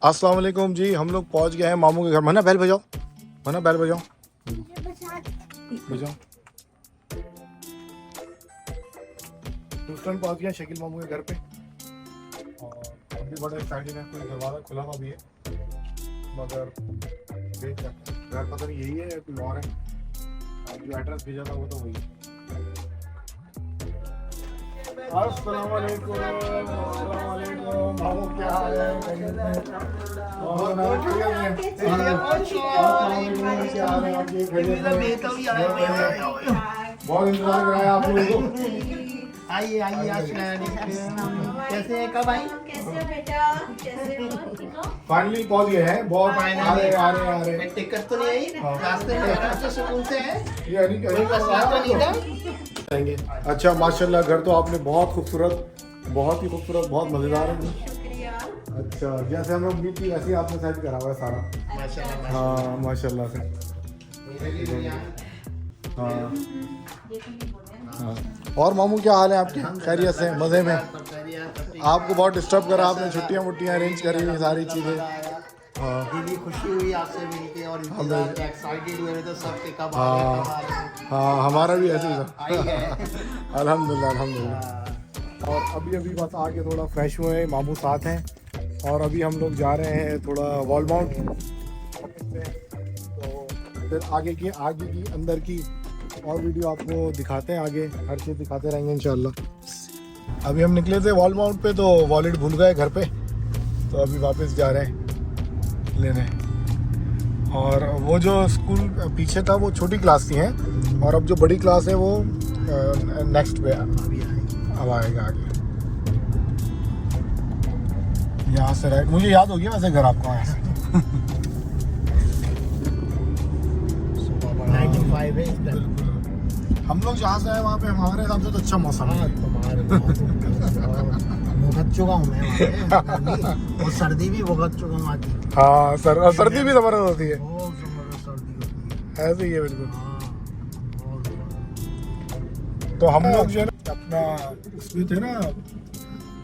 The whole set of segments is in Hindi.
अस्सलाम वालेकुम जी, हम लोग पहुंच गए हैं मामू के घर। मना बैल बजाओ, मना बैल बजाओ, बजाओ। ह्यूस्टन पहुंच गया शकील मामू के घर पे और हम भी बड़े एक्साइटेड हैं। कोई दरवाज़ा खुला हुआ भी है मगर देख सकते हैं घर पता नहीं यही है या कोई और है। जो एड्रेस भेजा था वो तो वही है। अस्सलाम वालेकुम, अस्सलाम वालेकुम। मामू क्या हाल है? बहुत इंतजार कराया आप लोगों को। आइए कैसे कब आई? फाइनली पहुंच गए हैं। बहुत आ रहे टिकट तो नहीं आई रास्ते में? रास्ते सुकून से है ये नहीं जाएंगे। अच्छा माशाल्लाह, घर तो आपने बहुत खूबसूरत, बहुत ही खूबसूरत, बहुत मज़ेदार है। अच्छा जैसे हम लोग उम्मीद थी वैसे ही आपने सेट करा हुआ है सारा। माशाल्लाह हाँ माशाल्लाह से। हाँ हाँ। और मामू क्या हाल है आपके? खैरियत से, मज़े में? आपको बहुत डिस्टर्ब करा आपने, छुट्टियाँ मुट्टियाँ अरेंज करी हुई सारी चीज़ें। हाँ दीदी खुशी हुई आपसे मिलके और एक्साइटेड हुए तो सब के कब आ हाँ रहे हाँ, हमारा भी ऐसे ही था। आई है। अल्हम्दुलिल्लाह अल्हम्दुलिल्लाह। और अभी अभी बस आके थोड़ा फ्रेश हुए हैं, मामू साथ हैं और अभी हम लोग जा रहे हैं थोड़ा वॉल माउंट। तो फिर आगे की अंदर की और वीडियो आपको दिखाते हैं, आगे हर चीज़ दिखाते रहेंगे इंशाल्लाह। अभी हम निकले थे वॉल माउंट पे तो वॉलेट भूल गए घर पे, तो अभी वापस जा रहे हैं लेने। और वो जो स्कूल पीछे था वो छोटी क्लास थी हैं और अब जो बड़ी क्लास है वो नेक्स्ट पे अब आएगा आगे। यहाँ से राइट, मुझे याद हो गया वैसे घर आपका यहाँ से। 95 है इस टाइम। हम लोग जहाँ से आए वहाँ पे हमारे हिसाब से तो अच्छा मौसम है। भुगत चुका हूँ मैं और सर्दी भी भुगत चुका हूँ आती। हाँ सर, सर्दी भी जबरदस्त होती है, बहुत जबरदस्त सर्दी होती है। ऐसे ही है बिल्कुल। बहुत जबरदस्त। तो हम लोग जो है ना अपना उसमें थे ना,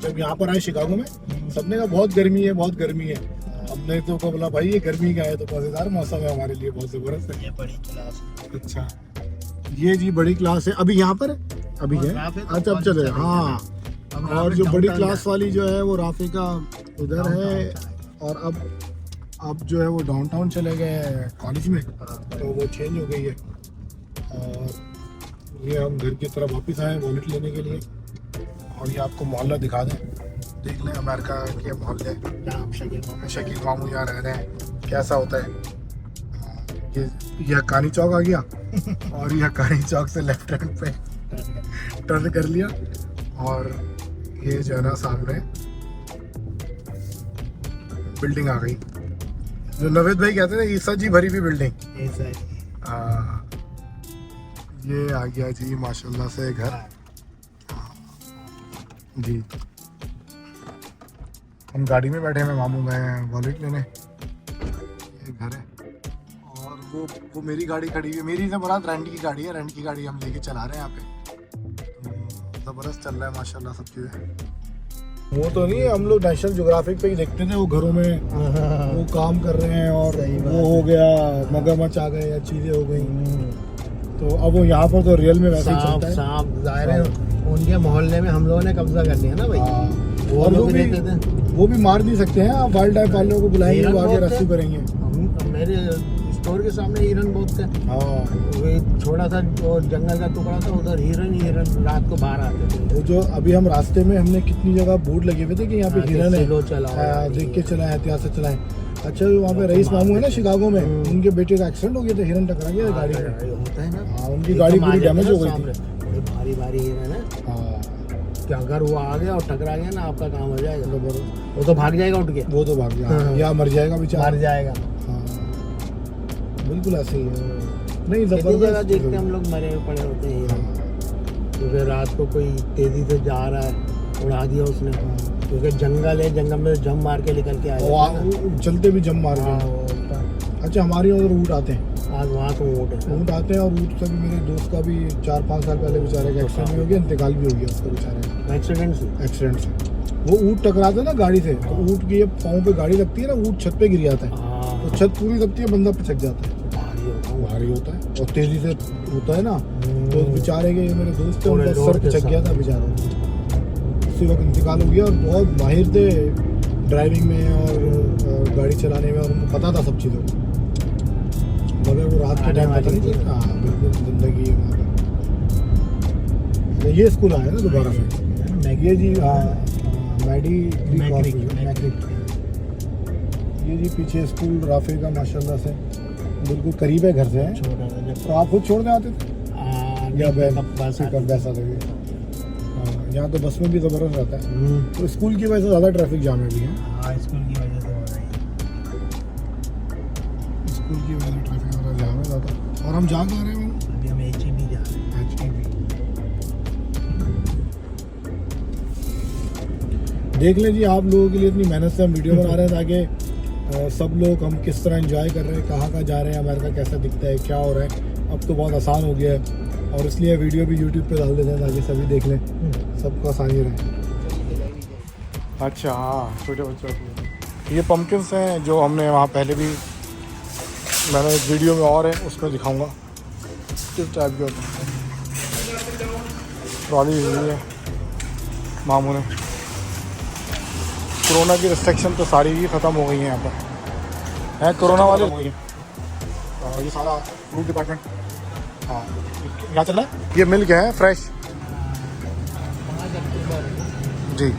जब यहाँ पर आए शिकागो में, सबने कहा बहुत गर्मी है, बहुत गर्मी है। हमने तो को बोला भाई ये गर्मी का है तो मज़ेदार मौसम है हमारे लिए, बहुत ज़बरदस्त है। ये बड़ी क्लास। अच्छा ये जी बड़ी क्लास है अभी यहाँ पर अभी है। अच्छा अब चले हाँ। और जो बड़ी क्लास वाली जो है वो राफी का उधर है और अब जो है वो डाउनटाउन चले गए कॉलेज में, तो वो चेंज हो गई है। और ये हम घर की तरफ वापस आए वॉलेट लेने के लिए। और ये आपको मोहल्ला दिखा दें, देख लें अमेरिका के मोहल्ले, शकील मामू यहाँ रह रहे हैं कैसा होता है। ये हक्कानी चौक आ गया और ये हक्कानी चौक से लेफ्ट हैंड पे टर्न कर लिया और ये जो है ना सामने बिल्डिंग आ गई जो नवेद भाई कहते थे ईसा जी भरी हुई बिल्डिंग। ये आ गया जी माशाल्लाह से घर जी। हम गाड़ी में बैठे हैं, मामू में वॉलेट लेने, ये घर है। और वो मेरी गाड़ी खड़ी हुई है, मेरी से बरात रेंट की गाड़ी है, रेंट की गाड़ी हम लेके चला रहे हैं यहाँ पे। ज़बरदस्त चल रहा है माशाल्लाह सब चीज़ें। वो तो नहीं है, हम लोग नेशनल ज्योग्राफिक पे ही देखते थे वो घरों में वो काम कर रहे हैं और वो हो गया मगरमच्छ आ गए या चीज़ें हो गई। तो अब वो यहाँ पर तो रियल में वैसे ही चलता है। सांप ज़ाहिर है उनके मोहल्ले में हम लोगों ने कब्जा कर लिया ना भाई। वो लोग भी वो भी मार नहीं सकते हैं, आप वाइल्ड लाइफ वालों को बुलाएंगे, वो आगे रेस्क्यू करेंगे। मेरे स्टोर के सामने हिरन बहुत थे। हाँ वो छोटा सा जो जंगल का टुकड़ा था उधर हिरन रात को बाहर आते थे। वो जो अभी हम रास्ते में हमने कितनी जगह बोर्ड लगे हुए थे कि यहाँ पे हिरन है, देख के चलाएं, एहतियात से चलाएं। अच्छा वहाँ पे रईस मामू है ना शिकागो में, उनके बेटे का एक्सीडेंट हो गया था, हिरन टकरा गया गाड़ी में। होता है ना। हाँ उनकी गाड़ी पूरी डैमेज हो गई थी। भारी भारी हिरन है। हाँ क्या अगर वो आ गया और टकरा गया ना आपका काम हो जाएगा। वो तो भाग जाएगा उठ के, वो तो भाग गया या मर जाएगा बेचारा, मर जाएगा। हाँ बिल्कुल ऐसे ही है। नहीं जगह देखते हम लोग मरे पड़े होते हैं क्योंकि रात को कोई तेजी से जा रहा है उड़ा दिया उसने, क्योंकि जंगल है, जंगल में जम मार के निकल के आए, चलते भी जम मार गए। अच्छा हमारे उधर ऊँट आते हैं, आज वहाँ तो ऊँट आते हैं और ऊँट से भी मेरे दोस्त का भी 4-5 साल पहले बेचारे का एक्सीडेंट हो गया, इंतकाल भी हो गया उसका बेचारे एक्सीडेंट से। वो ऊँट टकराता है ना गाड़ी से, तो ऊँट की पाँव पे गाड़ी लगती है ना, ऊँट छत पे गिर जाता है, हाँ, तो छत पूरी दबती है, बंदा पिचक जाता है, भारी होता है और तेजी से होता है ना। तो बेचारे के मेरे दोस्त थे, उनका सर पिचक गया था बेचारा, उसी वक्त इंतकाल हो गया। और बहुत माहिर थे ड्राइविंग में और गाड़ी चलाने में, और उनको पता था सब चीज़ों को, मगर वो रात के टाइम पता नहीं चलता। हाँ बिल्कुल, जिंदगी है वहाँ पर। ये स्कूल आया ना दोबारा से, ये जी मैडी ये जी पीछे स्कूल राफे का माशाल्लाह से बिल्कुल करीब है घर से है। तो आप खुद छोड़ने आते थे या बस वैसा लगे? हाँ, यहाँ तो बस में भी ज़बरदस्त रहता है। तो स्कूल की वजह से ज़्यादा ट्रैफिक जाम है भी है। हाँ, स्कूल की वजह से हो रहा है, स्कूल की वजह से ट्रैफिक ज़्यादा जाम है ज़्यादा। और हम जा कहाँ रहे हैं? अभी हम HEB जा रहे हैं। देख लें जी, आप लोगों के लिए इतनी मेहनत से हम वीडियो बना रहे हैं ताकि सब लोग हम किस तरह एंजॉय कर रहे हैं, कहाँ कहाँ जा रहे हैं, अमेरिका कैसा दिखता है, क्या हो रहा है। अब तो बहुत आसान हो गया है, और इसलिए वीडियो भी यूट्यूब पे डाल देते हैं ताकि सभी देख लें, सबको आसानी रहे। अच्छा हाँ, छोटे बच्चों को ये पम्पकिन्स हैं जो हमने वहाँ पहले भी, मैंने एक वीडियो में और है उसमें दिखाऊँगा किस टाइप के होते हैं। ट्रॉली हुई है मामू ने। कोरोना की रिस्ट्रिक्शन तो सारी ही ख़त्म हो गई हैं यहाँ पर, हैं कोरोना वाले हो गई हैं। और ये सारा फ्रूट डिपार्टमेंट हाँ यहाँ चल रहा है। ये मिल्क है फ्रेश जी,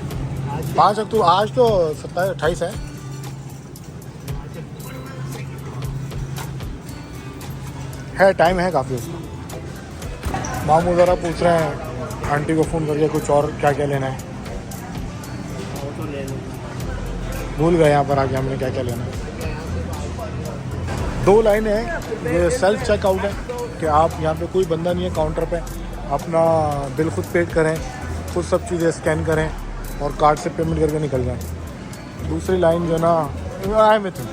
5 अक्टूबर, आज तो 27-28 है। टाइम है काफ़ी उसका। मामू ज़रा पूछ रहे हैं आंटी को फ़ोन करके कुछ और क्या क्या लेना है, भूल गए यहाँ पर आके हमने क्या क्या लेना है। 2 लाइन है, ये सेल्फ चेकआउट है कि आप यहाँ पे कोई बंदा नहीं है काउंटर पे, अपना बिल खुद पेड करें, खुद सब चीज़ें स्कैन करें और कार्ड से पेमेंट करके निकल जाएं। दूसरी लाइन जो ना आए में थी,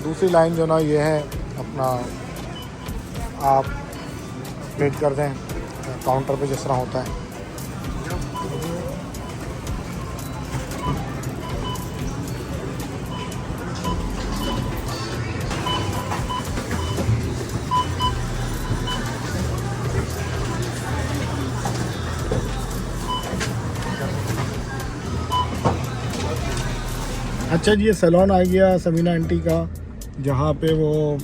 दूसरी लाइन जो ना ये है अपना आप पेड कर दें काउंटर पे जिस तरह होता है। अच्छा जी, ये सैलून आ गया समीना आंटी का, जहाँ पे वो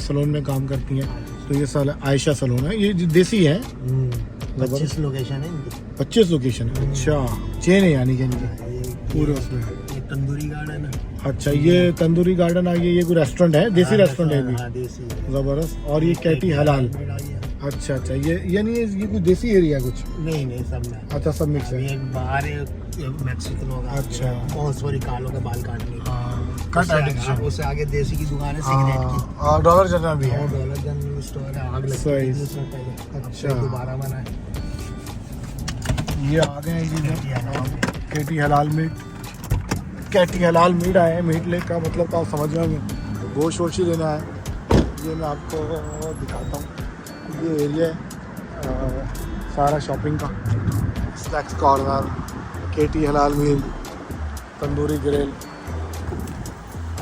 सैलून में काम करती हैं। तो ये आयशा सैलून है, ये देसी है। 25 लोकेशन है इनकी। 25 लोकेशन है, अच्छा चेन है यानी कि पूरे उसमें। ये तंदूरी गार्डन है। अच्छा ये तंदूरी गार्डन आ गया, ये कोई रेस्टोरेंट है, देसी रेस्टोरेंट है भी। हाँ, देसी है। ज़बरदस्त। और ये कैटी हलाल। अच्छा अच्छा, ये यानी ये कुछ देसी एरिया कुछ? नहीं सब में। अच्छा सब मिक्स है। एक बाहर मैक्सिकन का, अच्छा बहुत सारी कालों के बाल काटने कट उससे आगे देसी की दुकान है सिगरेट की, और डॉलर जनरल भी है। डॉलर जनरल स्टोर है, आग लगती सही। थी उसमें पहले, अच्छा। दोबारा बना है। ये आ गए हैं जी कैटी हलाल मीट। कैटी हलाल मीट आए हैं, मीट लेग का मतलब तो आप समझ रहे होंगे गोश्त वोश ही लेना है। ये मैं आपको दिखाता हूँ, ये एरिया है सारा शॉपिंग का, स्नैक्स कॉर्नर, केटी हलाल मील, तंदूरी ग्रिल।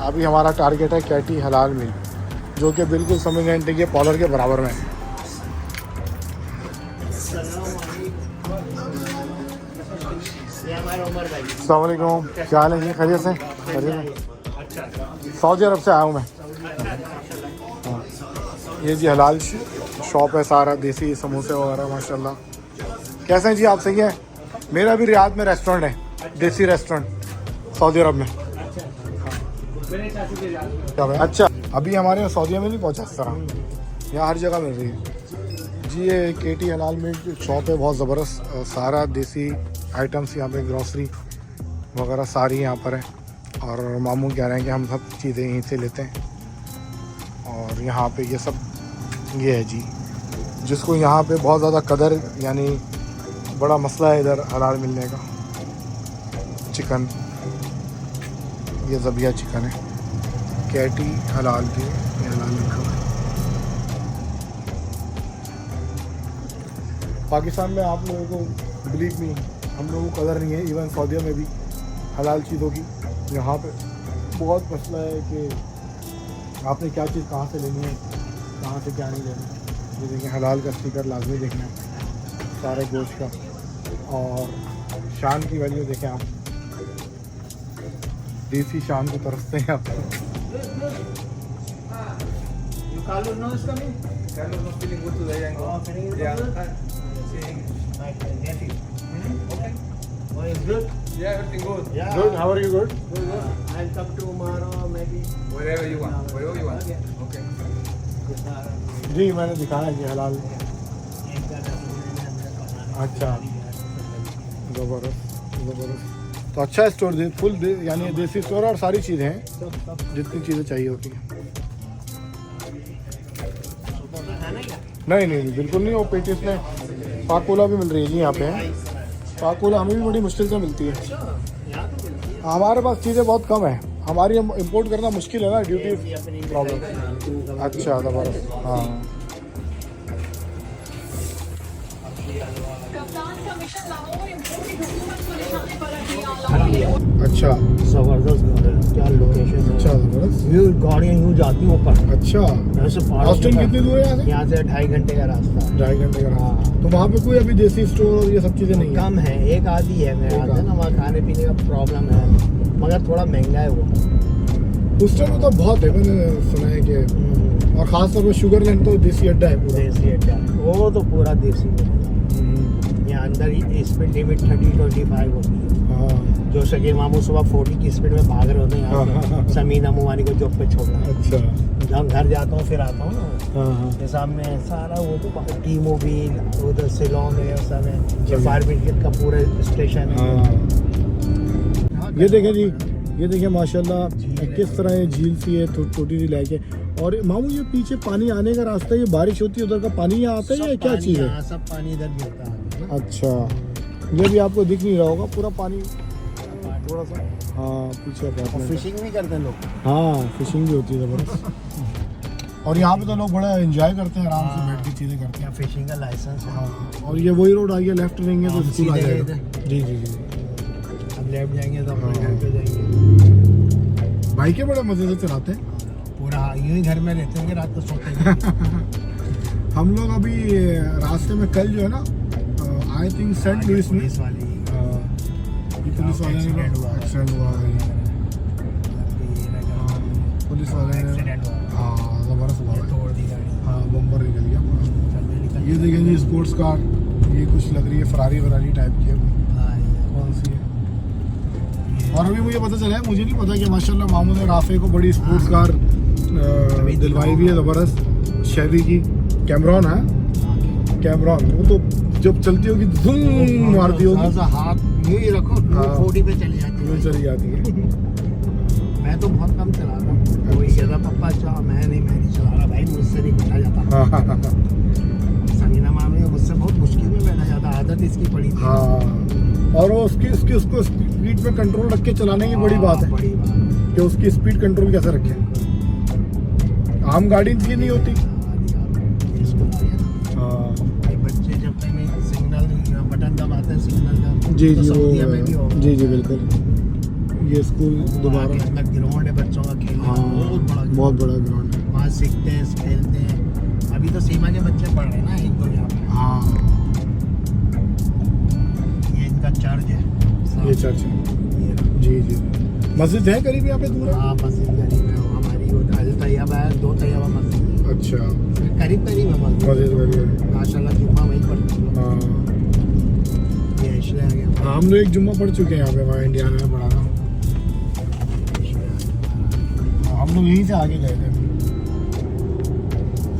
अभी हमारा टारगेट है कैटी हलाल मील, जो कि बिल्कुल समझ लें कि पॉलर के बराबर में है। अस्सलाम वालेकुम, क्या हाल है जी? खैरियत से? सऊदी अरब से आया हूँ मैं। हाँ, ये जी हलाल शॉप है, सारा देसी समोसे वगैरह माशाल्लाह। कैसे हैं जी आप? सही है। मेरा भी रियाद में रेस्टोरेंट है, देसी रेस्टोरेंट सऊदी अरब में। अच्छा, अभी हमारे यहाँ सऊदीया में नहीं पहुँचा इस तरह, यहाँ हर जगह मिल रही है जी। ये केटी हलाल मीट शॉप है, बहुत ज़बरदस्त, सारा देसी आइटम्स यहाँ पे, ग्रॉसरी वगैरह सारी यहाँ पर है। और मामू कह रहे हैं कि हम सब चीज़ें यहीं से लेते हैं। और यहाँ पे ये सब ये है जी, जिसको यहाँ पे बहुत ज़्यादा कदर, यानी बड़ा मसला है इधर हलाल मिलने का। चिकन, ये ज़बिया चिकन है, कैटी हलाल के हलाल लिखा हुआ है। पाकिस्तान में आप लोगों को बिलीव नहीं, हम लोगों को कदर नहीं है। इवन सऊदीया में भी हलाल चीज़ों की यहाँ पे बहुत मसला है कि आपने क्या चीज़ कहाँ से लेनी है, कहाँ से क्या नहीं लेनी है। ये देखें हलाल का स्टिकर लाजमी देखना है सारे गोश्त का। और शान की वैल्यू देखें आप, देसी शान को तरसते हैं आप। Carlos no is coming? Carlos not feeling good today and Oh, feeling good? yeah. Seeing my nephew. Okay. Oh, it's good? Yeah, everything good. Yeah. Good, how are you good? I'll come tomorrow maybe. Wherever you want. Wherever you want. Okay. Okay. जी मैंने दिखाया कि हलाल। अच्छा। ज़बरदस्त ज़बरदस्त। तो अच्छा स्टोर दे, फुल दे, यानी देसी स्टोर और सारी चीज़ें हैं जितनी चीज़ें चाहिए होती हैं। नहीं नहीं नहीं, बिल्कुल नहीं। वो पेटिस में पाकोला भी मिल रही है जी यहाँ पे। पाकोला हमें भी बड़ी मुश्किल से मिलती है। हमारे पास चीज़ें बहुत कम है, हमारी इंपोर्ट करना मुश्किल है ना, ड्यूटी प्रॉब्लम। अच्छा ज़बरदस्त। हाँ अच्छा जबरदस्त घर है, क्या लोकेशन है। अच्छा ज़बरदस्त। व्यू गाड़ियाँ यूँ जाती हैं ऊपर। अच्छा ऐसे पहाड़ों ऑस्टिन पे- कितनी दूर है यहाँ से? यहाँ से 2.5 घंटे का रास्ता है। 2.5 घंटे का। हाँ। तो वहाँ पे कोई अभी देसी स्टोर और ये सब चीज़ें नहीं है? कम है, एक आधी है मेरे एक हाथ है ना, वहाँ खाने पीने का प्रॉब्लम है, मगर थोड़ा महंगा है वो। उस टाइम तो बहुत है, मैंने सुना है कि, और ख़ास तौर पर शुगरलैंड तो देसी अड्डा है पूरा। देसी अड्डा है, वो तो पूरा देसी मिलेगा। यहाँ अंदर ही स्पीड लिमिट 30-25 होती है। हाँ जो सके मामू सुबह 40 की स्पीड में भाग रहे होते हैं यहाँ से समीना मुमानी को जॉब पे छोड़ना है। अच्छा। जब घर जाता हूँ फिर आता हूँ ना, हाँ हाँ ये सामने सारा वो तो टी मोबिल, उधर सिलोन है, सब है, ये फायर ब्रिगेड का पूरा स्टेशन है। हाँ। ये देखें जी, ये देखें माशाल्लाह किस तरह ये झील सी है, छोटी सी लेक है। और मामू ये पीछे पानी आने का रास्ता है, ये बारिश होती है उधर का पानी यहाँ आता है या क्या चीज़ है? हाँ, सब पानी इधर गिरता है। अच्छा, ये भी आपको दिख नहीं रहा होगा पूरा पानी थोड़ा सा। हाँ पीछे अपार्टमेंट। फिशिंग भी करते हैं लोग। हाँ फिशिंग भी होती है ज़बरदस्त। और यहाँ पे तो लोग बड़ा एंजॉय करते हैं, आराम से बैठ के चीज़ें करते हैं। यहाँ फिशिंग का लाइसेंस है। हाँ और ये वही रोड आ गया, लेफ्ट लेंगे तो हाँ, स्कूल आ सीधे जाएगा। इधर। जी जी जी। अब लेफ्ट जाएंगे तो अपने हाँ। घर पे जाएंगे। बाइकें बड़े मज़े से चलाते हैं। पूरा यूं ही घर में रहते होंगे, रात को सोते हैं। हम लोग अभी रास्ते में कल जो है ना, आई थिंक सेंट लुइस में पुलिस वाली ये पुलिस वाले ने एक्सीडेंट हुआ। एक्सीडेंट हुआ है। पुलिस वाले ने एक्सीडेंट हुआ, हाँ ज़बरदस्त हुआ है। तोड़ दी गाड़ी। हाँ बम्पर निकल गया पूरा। चलने निकल ये देखें जी स्पोर्ट्स कार, ये कुछ लग रही है फरारी वरारी टाइप की है। हाँ, कौन सी है? ये- और अभी मुझे पता चला है, मुझे नहीं पता कि माशाल्लाह मामू ने राफे को बड़ी स्पोर्ट्स कार दिलवाई भी है ज़बरदस्त, शेवी की कैमरॉन है। कैमरॉन वो तो जब चलती होगी धूम मारती होगी, थोड़ा सा हाथ यूं ही रखो, हाँ। 40 पे चली जाती यूँ है। चली जाती है। मैं तो बहुत कम चलाता हूँ। कोई कहता पप्पा चला, मैं नहीं चला रहा भाई, मुझसे नहीं बैठा जाता। हाँ हाँ हाँ समीना मामी मुझसे बहुत मुश्किल में बैठा जाता, आदत इसकी पड़ी थी। हाँ। और वो उसको स्पीड पे कंट्रोल रख के चलाने की बड़ी बात है बड़ी बात कि उसकी स्पीड कंट्रोल कैसे रखें। आम गाड़ी की नहीं होती। इसको आया ना, हाँ ये बच्चे जब तक नहीं सिग्नल बटन दबाते हैं सिग्नल का, जी तो जी सऊदीया में भी वो होगा। जी जी बिल्कुल। ये स्कूल दोबारा, आगे अंदर ग्राउंड है बच्चों का खेलने का, हाँ बहुत बड़ा ग्राउंड है। वहाँ सीखते हैं, खेलते हैं। अभी तो सीमा के बच्चे पढ़ रहे हैं ना, एक दो यहाँ पे। हाँ ये इनका चर्च है। ये चर्च है। ये जी जी मस्जिद है करीब यहाँ पे दूर है? हाँ, मस्जिद करीब है हमारी, वो अल तैयबा है, 2 तैयबा मस्जिद है। अच्छा करीब है मस्जिद। मस्जिद करीब है। माशाल्लाह जुम्मा वहीं पढ़ते हैं। हाँ ये इसलिए आ गया। हाँ, हम लोग एक जुम्मा पढ़ चुके हैं यहाँ पे, हमारे इंडिया में पढ़ा था। हाँ, हम लोग यहीं से आगे गए थे।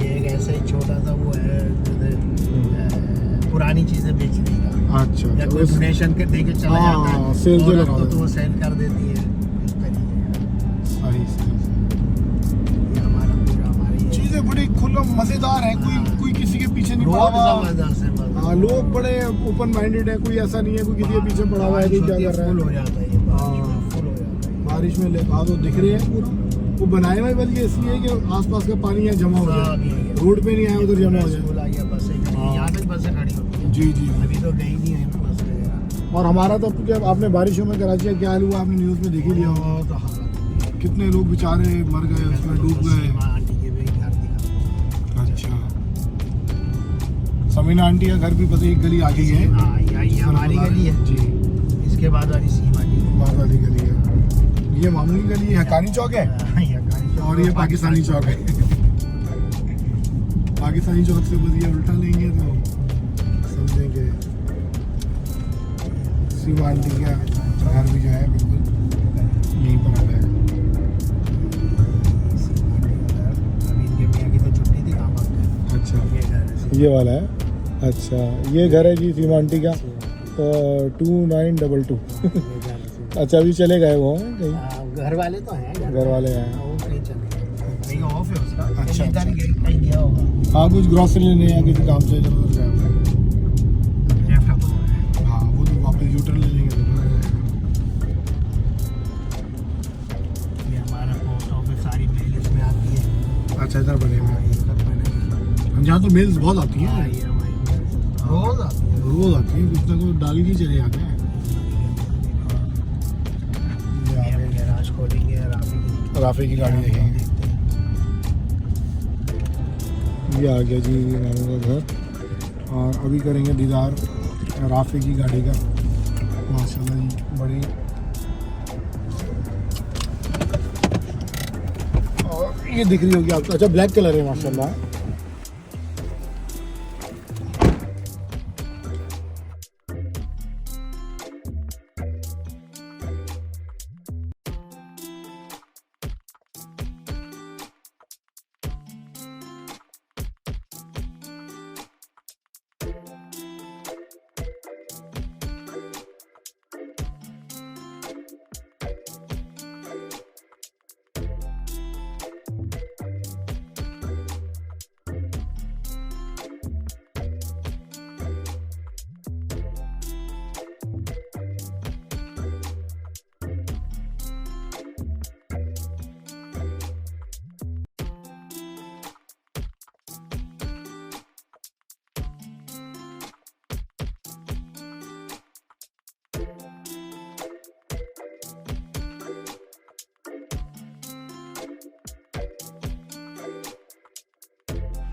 ये एक ऐसा ही छोटा सा वो है जैसे, पुरानी चीजें बेचने का, अच्छा या तो कोई इस- डोनेशन के दे के चला हाँ, जाता है, सेल जो औरत लगा को देते तो वो सेल कर देती है। इस तरीके सही सही का। ये हमारा पूरा हमारी चीज़ें बड़ी खुला मज़ेदार है, कोई किसी के पीछे नहीं पड़ा रोड हुआ। जबरदस्त है, बस। हाँ लोग बड़े ओपन माइंडेड है, कोई ऐसा नहीं है कोई किसी के पीछे पड़ा हुआ है कोई क्या कर रहा फुल है। हो जाता है ये, बारिश में फुल हो जाता है। बारिश में ले तो दिख रहे हैं पूरा, वो बनाए हुए बल्कि इसलिए कि आसपास का पानी यहाँ जमा हो सब जाए, यही है। रोड पे नहीं आया उधर जमा हो जाए। स्कूल आ गया, बसें खड़ी, हाँ। यहाँ तक बसें खड़ी होती हैं। जी जी अभी तो गई नहीं है ना बस वगैरह। और हमारा तो जब आपने बारिशों में कराची का क्या हाल हुआ आपने न्यूज़ में देख ही लिया होगा। तो हालत कितने लोग बेचारे मर गए उसमें डूब गए। आंटी के भी घर दिखा। अच्छा समीना आंटी का घर भी पता ही गली आगे ही है। हाँ ये हमारी गली है जी, इसके बाद वाली सीमा आंटी बाद वाली गली है। ये मामूली गली है, हकानी चौक है और ये पाकिस्तानी चौक है। पाकिस्तानी चौक से बस ये उल्टा लेंगे तो समझेंगे सीमा आंटी का घर भी जो है बिल्कुल यहीं पर आ जाएगा। अभी इनके मियाँ की तो छुट्टी थी काम करते अच्छा ये घर है ये वाला है। अच्छा ये घर है जी सीमा आंटी का 2922। ये घर है। अच्छा अभी चले गए वो हैं कहीं, घर वाले तो हैं घर वाले हैं। वो कहीं चले गए कहीं ऑफ है उसका अच्छा, इधर अच्छा। कहीं गया होगा हाँ कुछ ग्रॉसरी लेने या किसी काम से इधर उधर गए होंगे। लेफ्ट अप हो रहा है हाँ वो तो वापस यूटर्न ले लेंगे तो उधर आ जाएगा। ये हमारा पोस्ट ऑफिस सारी मेल इसमें आती है अच्छा इधर बने हुए हाँ, ये सब बने हैं। हैं। यहाँ तो मेल्स बहुत आती हाँ, हैं, ये हमारी रोज आती है रोज आती हैं, कुछ ना कुछ डाल ही चले जाते हैं। ये आ ये हम गए। गैराज खोलेंगे राफे की गाड़ी देखेंगे। ये आ गया जी मामू का घर और अभी करेंगे दीदार राफे की गाड़ी का। माशाल्लाह जी बड़ी और ये दिख रही होगी आपको। अच्छा ब्लैक कलर है माशाल्लाह।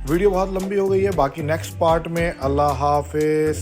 वीडियो बहुत लंबी हो गई है, बाकी नेक्स्ट पार्ट में। अल्लाह हाफिज़।